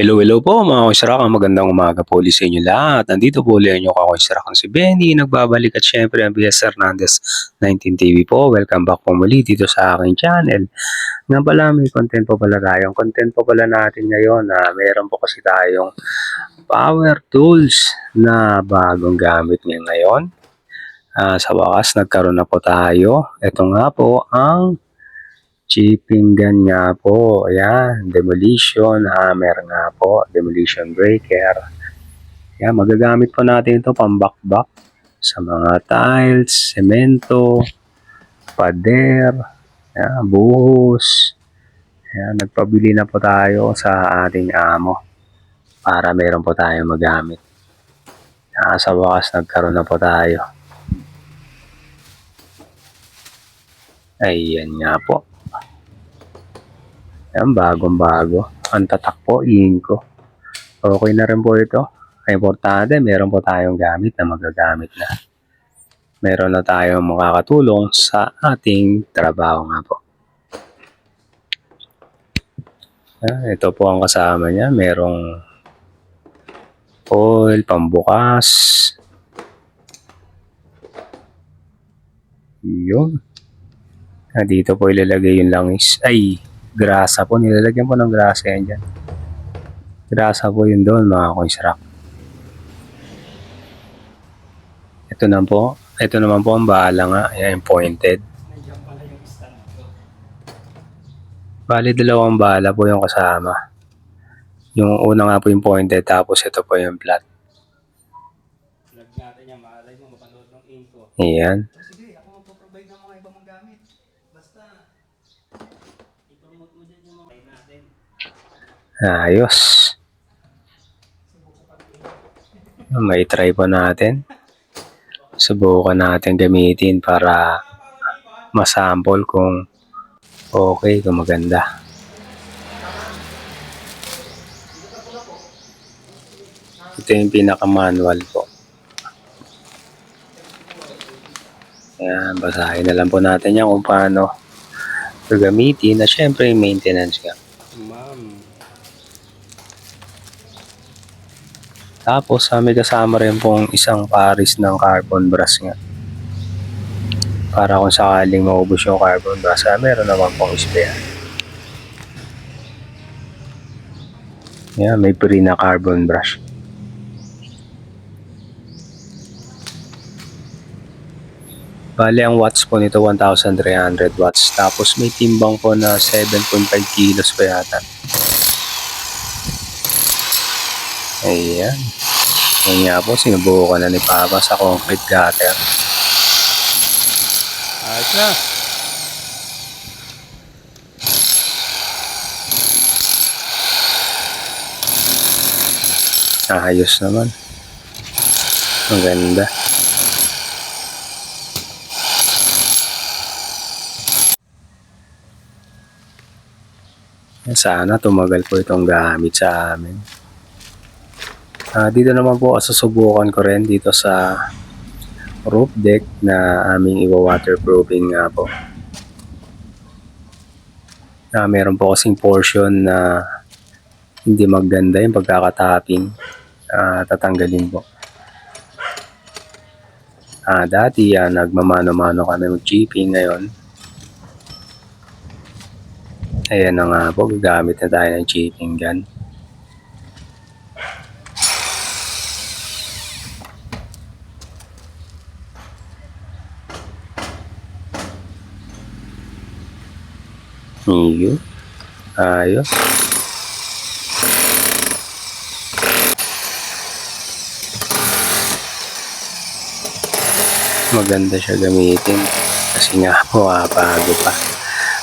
Hello po mga konsyuraka, magandang umaga po ulit sa inyo lahat. Nandito po ulit ang inyong kakonsyurakang si Benny, nagbabalik at syempre ang BS Hernandez 19 TV po. Welcome back po muli dito sa aking channel. Nga pala, may content po pala tayo. Ang content po pala natin ngayon na meron po kasi tayong power tools na bagong gamit ngayon. Sa wakas, nagkaroon na po tayo. Ito nga po ang chipping gun nga po. Ayan, demolition hammer nga po, demolition breaker. Ayan, magagamit po natin ito pambakbak sa mga tiles, semento, pader, ayan, buhos. Ayan, nagpabili na po tayo sa ating amo para meron po tayong magamit. Sa wakas, nagkaroon na po tayo. Ayan nga po. Ayan, bagong-bago. Ang tatak po, Inco. Okay na rin po ito. Importante, meron po tayong gamit na magagamit na. Meron na tayong makakatulong sa ating trabaho nga po. Ayan, ito po ang kasama niya. Merong oil, pambukas. Yun. Dito po ilalagay yung langis. Ay, grasa po. Nilalagyan po ng grasa yan dyan. Grasa po yun doon mga konsyurak. Ito naman po ang bahala nga. Ayan, pointed. Bali, dalawang bala po yung kasama. Yung una nga po yung pointed, tapos ito po yung flat. Vlog natin yan, maalay mo, mapanood ng info. Ayan. Sige, ako magpo-provide ng mga ibang gamit. Basta, i-promote mo dyan yung mga natin. Ayos. May try po natin. Subukan natin gamitin para masample kung okay, kung maganda. Ito yung pinaka-manual po. Ayan, basahin na lang po natin yan kung paano gagamitin na syempre yung maintenance nga. Tapos may kasama rin pong isang paris ng carbon brush nga. Para kung sakaling maubos yung carbon brush, meron naman pong spare. Yan, may free na carbon brush. Bale, ang watts po nito 1,300 watts. Tapos may timbang po na 7.5 kilos pa yata. Ayan. Ayan nga po, sinubukan na ni Papa sa concrete gutter. Ayos na. Ayos naman. Ang ganda. Sana tumagal po itong gamit sa amin. Dito naman po susubukan ko rin dito sa roof deck na aming iwa-waterproofing nga po. Meron po kasing portion na hindi maganda yung pagkakatapping. Tatanggalin po. Dati nagmamano-mano kami mag-chipping, ngayon. Ayan na nga po, gagamit na tayo ng chipping gun. Iyo. Ayos. Maganda siya gamitin. Kasi nga po, bago pa.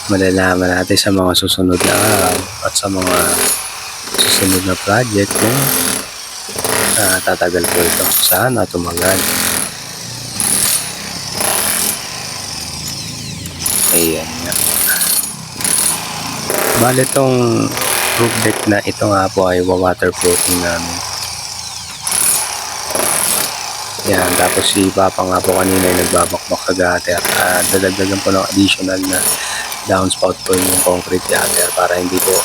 Malalaman natin sa mga susunod na araw at sa mga susunod na project. Tatagal po ito. Sana tumagal. Ayan nga. Bale itong roof deck na ito nga po ay waterproofing namin. Yan, tapos si Papa nga po kanina ay nagbabakbak sa gutter. Dadagdagan po ng additional na downspout po yung concrete gutter para hindi po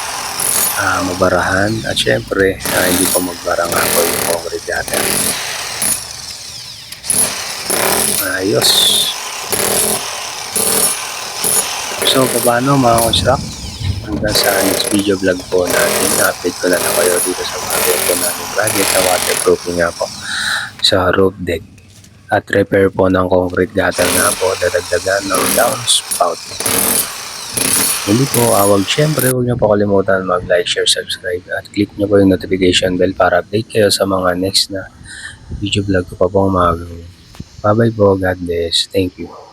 mabarahan at syempre hindi pa magbara nga po yung concrete gutter. Ayos. So paano mga construct? Hanggang sa next video vlog po natin, update ko na lang kayo dito sa mga po namin project na waterproofing nga po sa roof deck at repair po ng concrete gutter nga po, dadagdagan ng downspout. Hindi po, syempre huwag niyo po kalimutan mag-like, share, subscribe at click niyo po yung notification bell para update kayo sa mga next na video vlog ko pa pong mga gawin. Bye bye po, God bless, thank you.